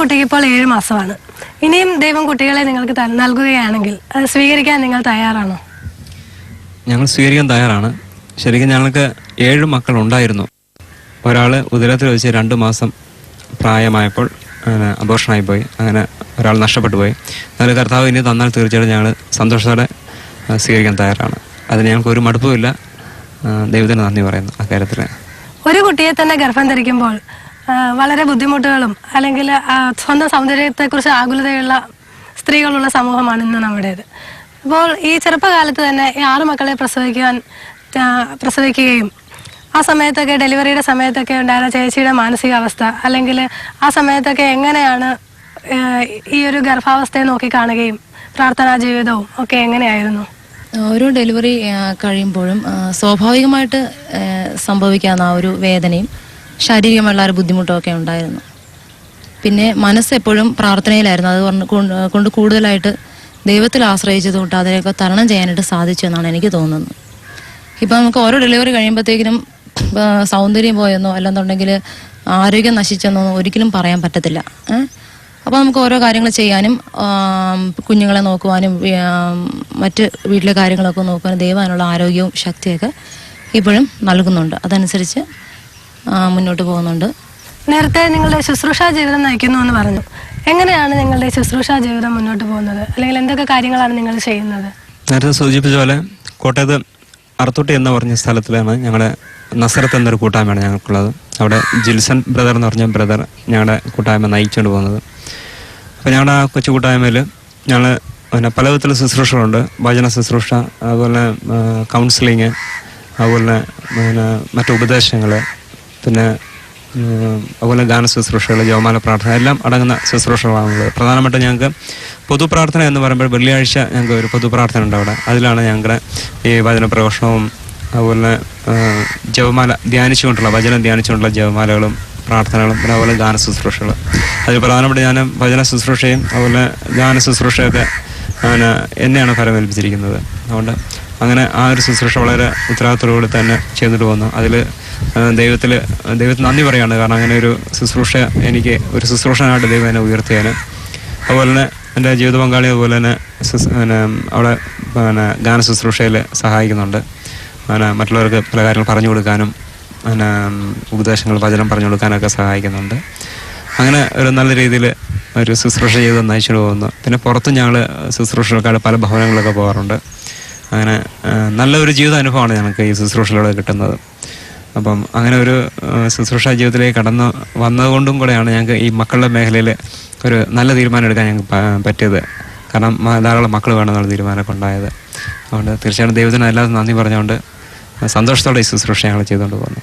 കുട്ടിക്ക് ഇപ്പോൾ 7 മാസമാണ്. ഇനിയും ദൈവം കുട്ടികളെ നിങ്ങൾക്ക് നൽകുകയാണെങ്കിൽ അത് സ്വീകരിക്കാൻ നിങ്ങൾ തയ്യാറാണോ? ഞങ്ങൾ സ്വീകരിക്കാൻ തയ്യാറാണ്. ശരിക്കും ഞങ്ങൾക്ക് 7 മക്കളുണ്ടായിരുന്നു. ഒരാൾ ഉദരത്തിൽ വെച്ച് 2 മാസം പ്രായമായപ്പോൾ അബോർഷനായി പോയി. അങ്ങനെ ഒരാൾ നഷ്ടപ്പെട്ടു പോയി. എന്നാലും കർത്താവ് ഇനി തന്നാൽ തീർച്ചയായിട്ടും ഞങ്ങൾ സന്തോഷത്തോടെ സ്വീകരിക്കാൻ തയ്യാറാണ്. അതിന് ഞങ്ങൾക്ക് ഒരു മടുപ്പുമില്ല. ദൈവത്തിന് നന്ദി പറയുന്നു അക്കാര്യത്തിൽ. ഒരു കുട്ടിയെ തന്നെ ഗർഭം ധരിക്കുമ്പോൾ വളരെ ബുദ്ധിമുട്ടുകളും അല്ലെങ്കിൽ സ്വന്തം സൗന്ദര്യത്തെക്കുറിച്ച് ആകുലതയുള്ള സ്ത്രീകളുള്ള സമൂഹമാണ് ഇന്ന് നമ്മുടേത്. അപ്പോൾ ഈ ചെറുപ്പകാലത്ത് തന്നെ ഈ 6 മക്കളെ പ്രസവിക്കുകയും ആ സമയത്തൊക്കെ ഡെലിവറിയുടെ സമയത്തൊക്കെ ഉണ്ടായിരുന്ന ചേച്ചിയുടെ മാനസികാവസ്ഥ അല്ലെങ്കിൽ ആ സമയത്തൊക്കെ എങ്ങനെയാണ് ഈ ഒരു ഗർഭാവസ്ഥയെ നോക്കിക്കാണുകയും പ്രാർത്ഥനാ ജീവിതവും ഒക്കെ എങ്ങനെയായിരുന്നു? ഓരോ ഡെലിവറി കഴിയുമ്പോഴും സ്വാഭാവികമായിട്ട് സംഭവിക്കാവുന്ന ആ ഒരു വേദനയും ശാരീരികമുള്ള ഒരു ബുദ്ധിമുട്ടും ഒക്കെ ഉണ്ടായിരുന്നു. പിന്നെ മനസ്സെപ്പോഴും പ്രാർത്ഥനയിലായിരുന്നു. അത് കൊണ്ട് കൂടുതലായിട്ട് ദൈവത്തിൽ ആശ്രയിച്ചത് കൊണ്ട് അതിനൊക്കെ തരണം ചെയ്യാനായിട്ട് സാധിച്ചു എന്നാണ് എനിക്ക് തോന്നുന്നത്. ഇപ്പം നമുക്ക് ഓരോ ഡെലിവറി കഴിയുമ്പോഴത്തേക്കിനും സൗന്ദര്യം പോയെന്നോ അല്ലെന്നുണ്ടെങ്കിൽ ആരോഗ്യം നശിച്ചെന്നോ ഒരിക്കലും പറയാൻ പറ്റത്തില്ല. അപ്പോൾ നമുക്ക് ഓരോ കാര്യങ്ങൾ ചെയ്യാനും കുഞ്ഞുങ്ങളെ നോക്കുവാനും മറ്റ് വീട്ടിലെ കാര്യങ്ങളൊക്കെ നോക്കുവാനും ദൈവം അതിനുള്ള ആരോഗ്യവും ശക്തിയൊക്കെ ഇപ്പോഴും നൽകുന്നുണ്ട്. അതനുസരിച്ച് മുന്നോട്ട് പോകുന്നുണ്ട്. നേരത്തെ നിങ്ങളുടെ ശുശ്രൂഷാ ജീവിതം നയിക്കുന്നു എന്ന് പറഞ്ഞു. എങ്ങനെയാണ് നിങ്ങളുടെ ശുശ്രൂഷാ ജീവിതം മുന്നോട്ട് പോകുന്നത്? അല്ലെങ്കിൽ എന്തൊക്കെ കാര്യങ്ങളാണ് നിങ്ങൾ ചെയ്യുന്നത്? നേരത്തെ സൂചിപ്പിച്ച പോലെ കോട്ടയത്ത് അറുത്തുട്ടി എന്ന് പറഞ്ഞ സ്ഥലത്തിലാണ് ഞങ്ങളുടെ നസറത്ത് എന്നൊരു കൂട്ടായ്മയാണ് ഞങ്ങൾക്കുള്ളത്. അവിടെ ജിൽസൺ ബ്രദർ എന്ന് പറഞ്ഞ ബ്രദർ ഞങ്ങളുടെ കൂട്ടായ്മ നയിച്ചുകൊണ്ട് പോകുന്നത്. അപ്പോൾ ഞങ്ങളുടെ ആ കൊച്ചു കൂട്ടായ്മയിൽ ഞങ്ങൾ പല വിധത്തിലുള്ള ശുശ്രൂഷകളുണ്ട്. വചന ശുശ്രൂഷ, അതുപോലെ കൗൺസിലിങ്, അതുപോലെ മറ്റു ഉപദേശങ്ങൾ, പിന്നെ അതുപോലെ ഗാന ശുശ്രൂഷകൾ, ജപമാല പ്രാർത്ഥന എല്ലാം അടങ്ങുന്ന ശുശ്രൂഷകളാണുള്ളത്. പ്രധാനമായിട്ടും ഞങ്ങൾക്ക് പൊതുപ്രാർത്ഥന എന്ന് പറയുമ്പോൾ വെള്ളിയാഴ്ച ഞങ്ങൾക്ക് ഒരു പൊതുപ്രാർത്ഥന ഉണ്ട് അവിടെ. അതിലാണ് ഞങ്ങളുടെ ഈ വചന പ്രഘോഷണവും അതുപോലെ ജപമാല വചനം ധ്യാനിച്ചുകൊണ്ടുള്ള ജപമാലകളും പ്രാർത്ഥനകളും പിന്നെ അതുപോലെ ഗാന ശുശ്രൂഷകൾ. അതിൽ പ്രധാനമായിട്ട് ഞാൻ വചന ശുശ്രൂഷയും അതുപോലെ ഗാന ശുശ്രൂഷയൊക്കെ എന്നെയാണ് ഫലമേൽപ്പിച്ചിരിക്കുന്നത്. അതുകൊണ്ട് അങ്ങനെ ആ ഒരു ശുശ്രൂഷ വളരെ ഉത്തരവാദിത്തോടുകൂടി തന്നെ ചെയ്തിട്ട് പോകുന്നു. അതിൽ ദൈവത്തിന് നന്ദി പറയുകയാണ്. കാരണം അങ്ങനെ ഒരു ശുശ്രൂഷ എനിക്ക് ഒരു ശുശ്രൂഷനായിട്ട് ദൈവം എന്നെ ഉയർത്തിയാൽ. അതുപോലെ തന്നെ എൻ്റെ ജീവിത പങ്കാളി അതുപോലെ തന്നെ അവിടെ ഗാന ശുശ്രൂഷയിൽ സഹായിക്കുന്നുണ്ട്. മറ്റുള്ളവർക്ക് പല കാര്യങ്ങൾ പറഞ്ഞു കൊടുക്കാനും ഉപദേശങ്ങൾ വചനം പറഞ്ഞു കൊടുക്കാനൊക്കെ സഹായിക്കുന്നുണ്ട്. അങ്ങനെ ഒരു നല്ല രീതിയിൽ ഒരു ശുശ്രൂഷ ചെയ്ത് നയിച്ചു പോകുന്നു. പിന്നെ പുറത്തും ഞങ്ങൾ ശുശ്രൂഷകൾക്കായിട്ട് പല ഭവനങ്ങളിലൊക്കെ പോകാറുണ്ട്. അങ്ങനെ നല്ലൊരു ജീവിതാനുഭവമാണ് ഞങ്ങൾക്ക് ഈ ശുശ്രൂഷയിലൂടെ കിട്ടുന്നത്. അപ്പം അങ്ങനെ ഒരു ശുശ്രൂഷ ജീവിതത്തിലേക്ക് കടന്നു വന്നതുകൊണ്ടും കൂടെയാണ് ഞങ്ങൾക്ക് ഈ മക്കളുടെ മേഖലയിൽ ഒരു നല്ല തീരുമാനം എടുക്കാൻ ഞങ്ങൾക്ക് പറ്റിയത്. കാരണം ധാരാളം മക്കൾ വേണമെന്നുള്ള തീരുമാനമൊക്കെ ഉണ്ടായത്. അതുകൊണ്ട് തീർച്ചയായിട്ടും ദൈവത്തിന് എല്ലാവരും നന്ദി പറഞ്ഞുകൊണ്ട് സന്തോഷത്തോടെ ഈ ശുശ്രൂഷ ഞങ്ങൾ ചെയ്തുകൊണ്ട് പോകുന്നു.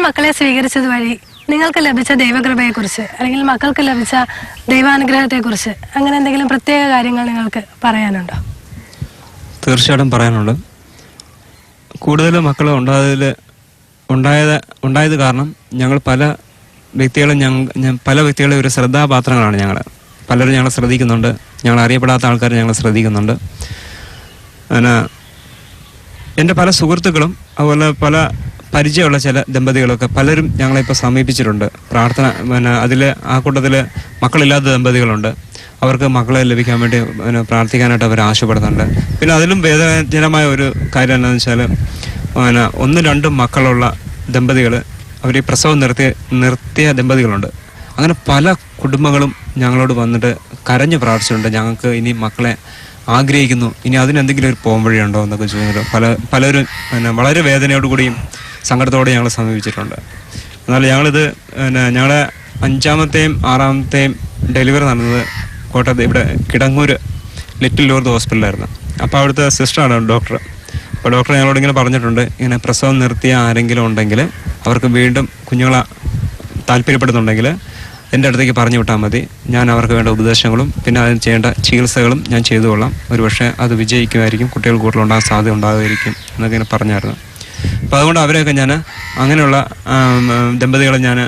മക്കളെ സ്വീകരിച്ചത് വഴി നിങ്ങൾക്ക് ലഭിച്ച ദൈവകൃപയെക്കുറിച്ച് അല്ലെങ്കിൽ മക്കൾക്ക് ലഭിച്ച ദൈവാനുഗ്രഹത്തെക്കുറിച്ച് അങ്ങനെ എന്തെങ്കിലും പ്രത്യേക കാര്യങ്ങൾ നിങ്ങൾക്ക് പറയാനുണ്ടോ? തീർച്ചയായിട്ടും പറയാനുണ്ട്. കൂടുതൽ മക്കൾ ഉണ്ടായത് കാരണം ഞങ്ങൾ പല വ്യക്തികളെ ഒരു ശ്രദ്ധാപാത്രങ്ങളാണ് ഞങ്ങൾ. പലരും ഞങ്ങളെ ശ്രദ്ധിക്കുന്നുണ്ട്. ഞങ്ങൾ അറിയപ്പെടാത്ത ആൾക്കാർ ഞങ്ങളെ ശ്രദ്ധിക്കുന്നുണ്ട്. എൻ്റെ പല സുഹൃത്തുക്കളും അതുപോലെ പല പരിചയമുള്ള ചില ദമ്പതികളൊക്കെ പലരും ഞങ്ങളിപ്പോൾ സമീപിച്ചിട്ടുണ്ട്. അതിൽ ആ കൂട്ടത്തിൽ മക്കളില്ലാത്ത ദമ്പതികളുണ്ട്. അവർക്ക് മക്കളെ ലഭിക്കാൻ വേണ്ടി പ്രാർത്ഥിക്കാനായിട്ട് അവർ ആവശ്യപ്പെടുന്നുണ്ട്. പിന്നെ അതിലും വേദനാജനമായ ഒരു കാര്യം എന്താണെന്ന് വെച്ചാൽ 1-2 മക്കളുള്ള ദമ്പതികൾ അവർ ഈ പ്രസവം നിർത്തിയ ദമ്പതികളുണ്ട്. അങ്ങനെ പല കുടുംബങ്ങളും ഞങ്ങളോട് വന്നിട്ട് കരഞ്ഞു പ്രാർത്ഥിച്ചിട്ടുണ്ട്. ഞങ്ങൾക്ക് ഇനി മക്കളെ ആഗ്രഹിക്കുന്നു, ഇനി അതിനെന്തെങ്കിലും ഒരു പോംവഴിയുണ്ടോ എന്നൊക്കെ ചോദിച്ചിട്ട് പലരും വളരെ വേദനയോടുകൂടിയും സങ്കടത്തോടെ ഞങ്ങളെ സമീപിച്ചിട്ടുണ്ട്. എന്നാൽ ഞങ്ങളിത് ഞങ്ങളെ 5ാമത്തെയും 6ാമത്തെയും ഡെലിവറി നടന്നത് കോട്ടയത്ത് ഇവിടെ കിടങ്ങൂർ ലിറ്റിൽ ലോർത്ത് ഹോസ്പിറ്റലായിരുന്നു. അപ്പോൾ അവിടുത്തെ സിസ്റ്ററാണ് ഡോക്ടർ. അപ്പോൾ ഡോക്ടർ ഞങ്ങളോട് ഇങ്ങനെ പറഞ്ഞിട്ടുണ്ട്, ഇങ്ങനെ പ്രസവം നിർത്തിയ ആരെങ്കിലും ഉണ്ടെങ്കിൽ അവർക്ക് വീണ്ടും കുഞ്ഞുങ്ങളെ താല്പര്യപ്പെടുന്നുണ്ടെങ്കിൽ എൻ്റെ അടുത്തേക്ക് പറഞ്ഞു വിട്ടാൽ മതി. ഞാൻ അവർക്ക് വേണ്ട ഉപദേശങ്ങളും പിന്നെ അതിന് ചെയ്യേണ്ട ചികിത്സകളും ഞാൻ ചെയ്തു കൊള്ളാം. ഒരുപക്ഷെ അത് വിജയിക്കുമായിരിക്കും, കുട്ടികൾ കൂടുതലുണ്ടാകാൻ സാധ്യത ഉണ്ടാകുമായിരിക്കും എന്നൊക്കെ ഇങ്ങനെ പറഞ്ഞായിരുന്നു. അപ്പോൾ അതുകൊണ്ട് അവരെയൊക്കെ ഞാൻ അങ്ങനെയുള്ള ദമ്പതികളെ ഞാൻ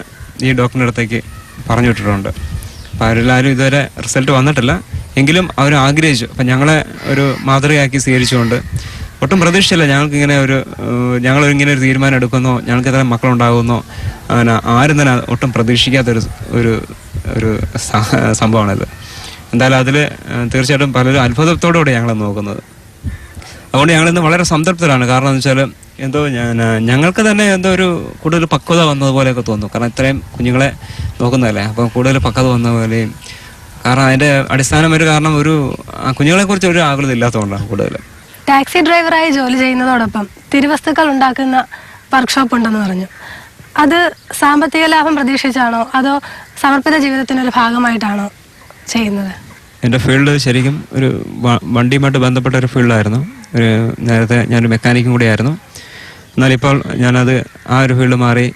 ഈ ഡോക്ടറിൻ്റെ അടുത്തേക്ക് പറഞ്ഞു വിട്ടിട്ടുണ്ട്. അപ്പോൾ അവരെല്ലാവരും ഇതുവരെ റിസൾട്ട് വന്നിട്ടില്ല, എങ്കിലും അവർ ആഗ്രഹിച്ചു. അപ്പം ഞങ്ങളെ ഒരു മാതൃകയാക്കി സ്വീകരിച്ചുകൊണ്ട് ഒട്ടും പ്രതീക്ഷിച്ചില്ല ഞങ്ങളിങ്ങനെ ഒരു തീരുമാനം എടുക്കുന്നോ, ഞങ്ങൾക്ക് എത്ര മക്കളുണ്ടാകുന്നോ, അങ്ങനെ ആരും തന്നെ ഒട്ടും പ്രതീക്ഷിക്കാത്തൊരു ഒരു ഒരു സംഭവമാണിത്. എന്തായാലും അതിൽ തീർച്ചയായിട്ടും പലരും അത്ഭുതത്തോടുകൂടി ഞങ്ങളെ നോക്കുന്നത്. അതുകൊണ്ട് ഞങ്ങളിന്ന് വളരെ സംതൃപ്തരാണ്. കാരണം എന്ന് വെച്ചാൽ ഞങ്ങൾക്ക് തന്നെ എന്തോ ഒരു കൂടുതൽ പക്വത വന്നതുപോലെയൊക്കെ തോന്നുന്നു. കാരണം ഇത്രയും കുഞ്ഞുങ്ങളെ നോക്കുന്നതല്ലേ, അപ്പം കൂടുതൽ പക്വത വന്ന പോലെയും. കാരണം അതിൻ്റെ അടിസ്ഥാനം കാരണം ഒരു കുഞ്ഞുങ്ങളെക്കുറിച്ച് ഒരു ആകുലത ഇല്ലാത്തതുകൊണ്ടാണ് കൂടുതൽ. ടാക്സി ഡ്രൈവറായി ജോലി ചെയ്യുന്നതോടൊപ്പം തിരുവസ്തുക്കൾ ഉണ്ടാക്കുന്ന വർക്ക്ഷോപ്പ് ഉണ്ടെന്ന് പറഞ്ഞു. അത് സാമ്പത്തിക ലാഭം പ്രതീക്ഷിച്ചാണോ അതോ സമർപ്പിത ജീവിതത്തിനൊരു ഭാഗമായിട്ടാണോ ചെയ്യുന്നത്? എൻ്റെ ഫീൽഡ് ശരിക്കും ഒരു വണ്ടിയുമായിട്ട് ബന്ധപ്പെട്ട ഒരു ഫീൽഡായിരുന്നു. നേരത്തെ ഞാനൊരു മെക്കാനിക്കും കൂടിയായിരുന്നു. എന്നാലിപ്പോൾ ഞാനത് ആ ഒരു ഫീൽഡ് മാറി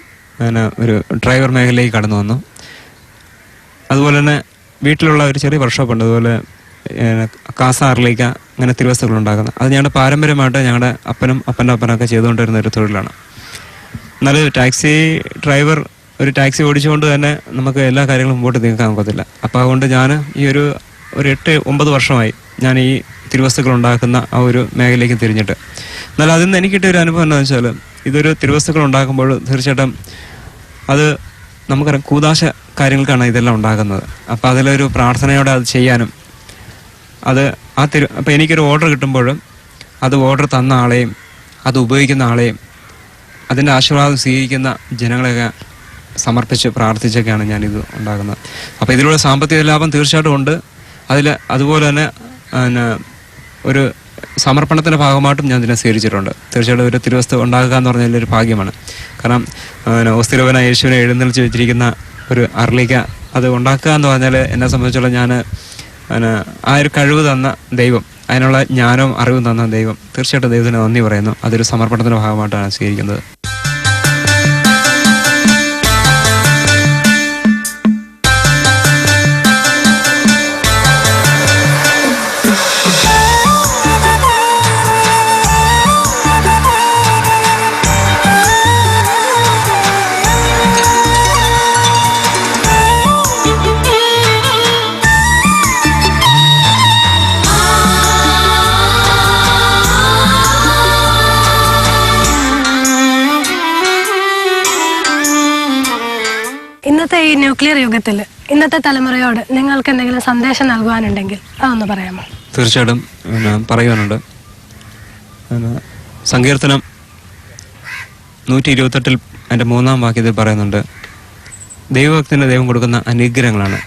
ഒരു ഡ്രൈവർ മേഖലയിലേക്ക് കടന്നു വന്നു. അതുപോലെ തന്നെ വീട്ടിലുള്ള ഒരു ചെറിയ വർക്ക്ഷോപ്പ് ഉണ്ട്. അതുപോലെ കാസ അർലിക്ക അങ്ങനെ തിരുവസ്തുക്കൾ ഉണ്ടാക്കുന്നത്. അത് ഞങ്ങളുടെ പാരമ്പര്യമായിട്ട് ഞങ്ങളുടെ അപ്പൻ്റെ അപ്പനൊക്കെ ചെയ്തുകൊണ്ടിരുന്ന ഒരു തൊഴിലാണ്. എന്നാൽ ടാക്സി ഡ്രൈവർ ഒരു ടാക്സി ഓടിച്ചുകൊണ്ട് തന്നെ നമുക്ക് എല്ലാ കാര്യങ്ങളും മുമ്പോട്ട് നീക്കാൻ ഒക്കത്തില്ല. അപ്പോൾ അതുകൊണ്ട് ഞാൻ ഈ ഒരു 8-9 വർഷമായി ഞാൻ ഈ തിരുവസ്തുക്കൾ ഉണ്ടാക്കുന്ന ആ ഒരു മേഖലയിലേക്ക് തിരിഞ്ഞിട്ട്. എന്നാൽ അതിൽ നിന്ന് എനിക്ക് കിട്ടിയ ഒരു അനുഭവം എന്താണെന്ന് വെച്ചാൽ, ഇതൊരു തിരുവസ്തുക്കൾ ഉണ്ടാക്കുമ്പോൾ തീർച്ചയായിട്ടും അത് നമുക്കറിയാം കൂദാശ കാര്യങ്ങൾക്കാണ് ഇതെല്ലാം ഉണ്ടാക്കുന്നത്. അപ്പോൾ അതിലൊരു പ്രാർത്ഥനയോടെ അത് ചെയ്യാനും അപ്പോൾ എനിക്കൊരു ഓർഡർ കിട്ടുമ്പോഴും അത് ഓർഡർ തന്ന ആളെയും അത് ഉപയോഗിക്കുന്ന ആളെയും അതിൻ്റെ ആശീർവാദം സ്വീകരിക്കുന്ന ജനങ്ങളെയൊക്കെ സമർപ്പിച്ച് പ്രാർത്ഥിച്ചൊക്കെയാണ് ഞാനിത് ഉണ്ടാക്കുന്നത്. അപ്പോൾ ഇതിലൂടെ സാമ്പത്തിക ലാഭം തീർച്ചയായിട്ടും ഉണ്ട്. അതുപോലെ തന്നെ ഒരു സമർപ്പണത്തിൻ്റെ ഭാഗമായിട്ടും ഞാൻ ഇതിനെ സ്വീകരിച്ചിട്ടുണ്ട്. തീർച്ചയായിട്ടും ഒരു തിരുവസ്തു ഉണ്ടാക്കുക എന്ന് പറഞ്ഞാൽ ഒരു ഭാഗ്യമാണ്. കാരണം ഓസ്തിരവന യേശുവിനെ എഴുന്നള്ളിച്ച് വെച്ചിരിക്കുന്ന ഒരു അർലിക്ക അത് ഉണ്ടാക്കുക എന്ന് പറഞ്ഞാൽ എന്നെ സംബന്ധിച്ചോളം ഞാൻ ആ ഒരു കഴിവ് തന്ന ദൈവം, അതിനുള്ള ജ്ഞാനവും അറിവും തന്ന ദൈവം, തീർച്ചയായിട്ടും ദൈവത്തിന് നന്ദി പറയുന്നു. അതൊരു സമർപ്പണത്തിൻ്റെ ഭാഗമായിട്ടാണ് സ്വീകരിക്കുന്നത്. ഇന്നത്തെ ഈ ന്യൂക്ലിയർ യുഗത്തിൽ ഇന്നത്തെ തലമുറയോട് നിങ്ങൾക്ക് എന്തെങ്കിലും സന്ദേശം നൽകുവാനുണ്ടെങ്കിൽ അതൊന്ന് പറയാമോ? തീർച്ചയായിട്ടും പറയുവാനുണ്ട്. സങ്കീർത്തനം 128 അതിൻ്റെ 3-ാം വാക്യത്തിൽ പറയുന്നുണ്ട്, ദൈവഭക്തിന് ദൈവം കൊടുക്കുന്ന അനുഗ്രഹങ്ങളാണ്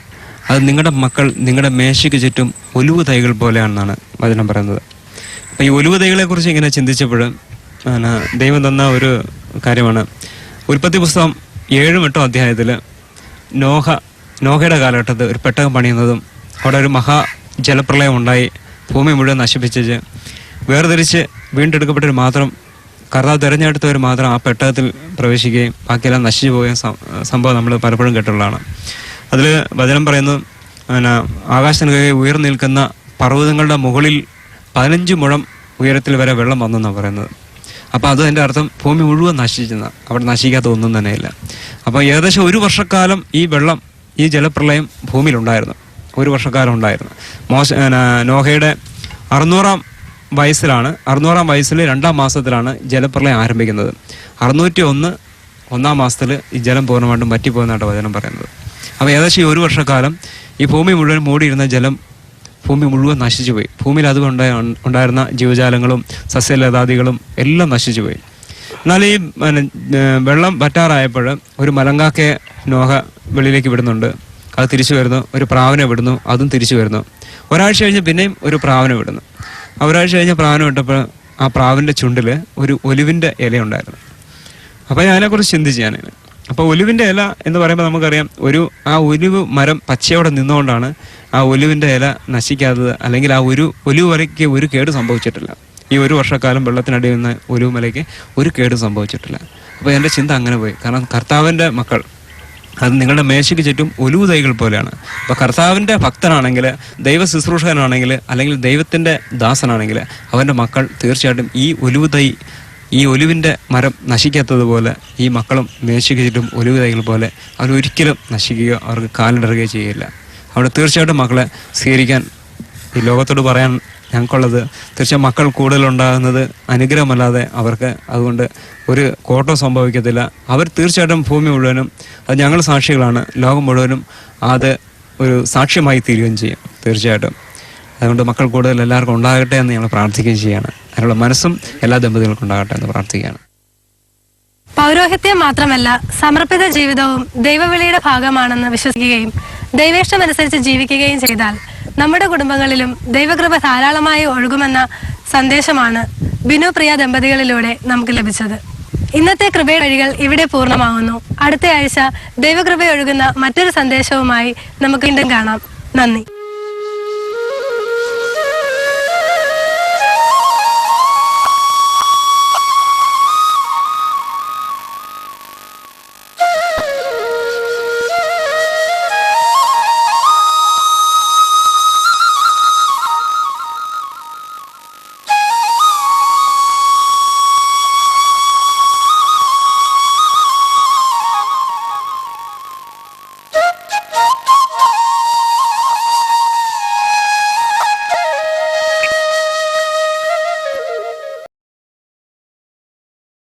അത് നിങ്ങളുടെ മക്കൾ നിങ്ങളുടെ മേശയ്ക്ക് ചുറ്റും ഒലിവ് തൈകൾ പോലെയാണെന്നാണ് വചനം പറയുന്നത്. അപ്പോൾ ഈ ഒലിവ് തൈകളെക്കുറിച്ച് ഇങ്ങനെ ചിന്തിച്ചപ്പോൾ ദൈവം തന്ന ഒരു കാര്യമാണ് ഉൽപ്പത്തി പുസ്തകം 7-8 അധ്യായത്തിൽ നോഹയുടെ കാലഘട്ടത്തിൽ ഒരു പെട്ടകം പണിയുന്നതും അവിടെ ഒരു ജലപ്രളയം ഉണ്ടായി ഭൂമി മുഴുവൻ നശിപ്പിച്ച് വേർതിരിച്ച് വീണ്ടെടുക്കപ്പെട്ടവർ മാത്രം, കർത്താവ് തിരഞ്ഞെടുത്തവർ മാത്രം ആ പെട്ടകത്തിൽ പ്രവേശിക്കുകയും ബാക്കിയെല്ലാം നശിച്ചു പോവുകയും സംഭവം നമ്മൾ പലപ്പോഴും കേട്ടുള്ളതാണ്. അതിൽ വചനം പറയുന്നു, ആകാശത്തിന് ഉയർന്നു നിൽക്കുന്ന പർവ്വതങ്ങളുടെ മുകളിൽ 15 മുഴം ഉയരത്തിൽ വരെ വെള്ളം വന്നെന്നാണ് പറയുന്നത്. അപ്പോൾ അത് എൻ്റെ അർത്ഥം ഭൂമി മുഴുവൻ നശിച്ചെന്ന, അവിടെ നശിക്കാത്ത ഒന്നും തന്നെയില്ല. അപ്പോൾ ഏകദേശം 1 വർഷക്കാലം ഈ ജലപ്രളയം ഭൂമിയിലുണ്ടായിരുന്നു. 1 വർഷക്കാലം ഉണ്ടായിരുന്നു. നോഹയുടെ 600-ാം വയസ്സിലാണ്, 600-ാം വയസ്സിൽ 2-ാം മാസത്തിലാണ് ജലപ്രളയം ആരംഭിക്കുന്നത്. 601 1-ാം മാസത്തിൽ ഈ ജലം പൂർണ്ണമായിട്ടും വറ്റിപ്പോകുന്നതായിട്ട് വചനം പറയുന്നത്. അപ്പോൾ ഏകദേശം ഈ 1 വർഷക്കാലം ഈ ഭൂമി മുഴുവൻ മൂടിയിരുന്ന ജലം ഭൂമി മുഴുവൻ നശിച്ചുപോയി. ഭൂമിയിൽ അതുകൊണ്ട് ഉണ്ടായിരുന്ന ജീവജാലങ്ങളും സസ്യലതാദികളും എല്ലാം നശിച്ചുപോയി. എന്നാൽ ഈ വെള്ളം വറ്റാറായപ്പോൾ ഒരു മലങ്കാക്കയെ നോഹ വെളിയിലേക്ക് വിടുന്നുണ്ട്. അത് തിരിച്ചു വരുന്നു. ഒരു പ്രാവിനെ വിടുന്നു, അതും തിരിച്ചു വരുന്നു. ഒരാഴ്ച കഴിഞ്ഞ് പിന്നെയും ഒരു പ്രാവിനെ വിടുന്നു. ഒരാഴ്ച കഴിഞ്ഞ് പ്രാവിനെ വിട്ടപ്പോൾ ആ പ്രാവിൻ്റെ ചുണ്ടിൽ ഒരു ഒലിവിൻ്റെ ഇല ഉണ്ടായിരുന്നു. അപ്പോൾ അതിനെക്കുറിച്ച് ചിന്തിച്ച് ഞാൻ അപ്പോൾ ഒലിവിൻ്റെ ഇല എന്ന് പറയുമ്പോൾ നമുക്കറിയാം ആ ഒലിവ് മരം പച്ചയോടെ നിന്നുകൊണ്ടാണ് ആ ഒലിവിൻ്റെ ഇല നശിക്കാത്തത്, അല്ലെങ്കിൽ ആ ഒലിവ് മലയ്ക്ക് ഒരു കേട് സംഭവിച്ചിട്ടില്ല. ഈ 1 വർഷക്കാലം വെള്ളത്തിനടിയിൽ നിന്ന് ഒലിവ് മലയ്ക്ക് ഒരു കേട് സംഭവിച്ചിട്ടില്ല. അപ്പോൾ എൻ്റെ ചിന്ത അങ്ങനെ പോയി. കാരണം കർത്താവിൻ്റെ മക്കൾ അത് നിങ്ങളുടെ മേശയ്ക്ക് ചുറ്റും ഒലിവ് തൈകൾ പോലെയാണ്. അപ്പോൾ കർത്താവിൻ്റെ ഭക്തനാണെങ്കിൽ, ദൈവ ശുശ്രൂഷകനാണെങ്കിൽ, അല്ലെങ്കിൽ ദൈവത്തിൻ്റെ ദാസനാണെങ്കിൽ അവൻ്റെ മക്കൾ തീർച്ചയായിട്ടും ഈ ഒലിവിൻ്റെ മരം നശിക്കാത്തതുപോലെ ഈ മക്കളും മേശയ്ക്ക് ചുറ്റും ഒലിവ് തൈകൾ പോലെ അവരൊരിക്കലും നശിക്കുകയോ അവർക്ക് കാലിടറുകയോ ചെയ്യില്ല. അവിടെ തീർച്ചയായിട്ടും മക്കളെ സ്വീകരിക്കാൻ ഈ ലോകത്തോട് പറയാൻ ഞങ്ങൾക്കുള്ളത്, തീർച്ചയായും മക്കൾ കൂടുതലുണ്ടാകുന്നത് അനുഗ്രഹമല്ലാതെ അവർക്ക് അതുകൊണ്ട് ഒരു കോട്ടം സംഭവിക്കത്തില്ല. അവർ തീർച്ചയായിട്ടും ഭൂമി മുഴുവനും, അത് ഞങ്ങൾ സാക്ഷികളാണ്, ലോകം മുഴുവനും അത് ഒരു സാക്ഷ്യമായി തീരുകയും ചെയ്യും തീർച്ചയായിട്ടും. അതുകൊണ്ട് മക്കൾ കൂടുതൽ എല്ലാവർക്കും ഉണ്ടാകട്ടെ എന്ന് ഞങ്ങൾ പ്രാർത്ഥിക്കുകയും ചെയ്യുകയാണ്. അതിനുള്ള മനസ്സും എല്ലാ ദമ്പതികൾക്കും ഉണ്ടാകട്ടെ എന്ന് പ്രാർത്ഥിക്കുകയാണ്. പൗരോഹിത്യം മാത്രമല്ല, സമർപ്പിത ജീവിതവും ദൈവവിളിയുടെ ഭാഗമാണെന്ന് വിശ്വസിക്കുകയും ദൈവേഷ്ടമനുസരിച്ച് ജീവിക്കുകയും ചെയ്താൽ നമ്മുടെ കുടുംബങ്ങളിലും ദൈവകൃപ ധാരാളമായി ഒഴുകുമെന്ന സന്ദേശമാണ് ബിനു പ്രിയ ദമ്പതികളിലൂടെ നമുക്ക് ലഭിച്ചത്. ഇന്നത്തെ കൃപയുടെ വഴികൾ ഇവിടെ പൂർണ്ണമാകുന്നു. അടുത്ത ആഴ്ച ദൈവകൃപ ഒഴുകുന്ന മറ്റൊരു സന്ദേശവുമായി നമുക്ക് വീണ്ടും കാണാം. നന്ദി.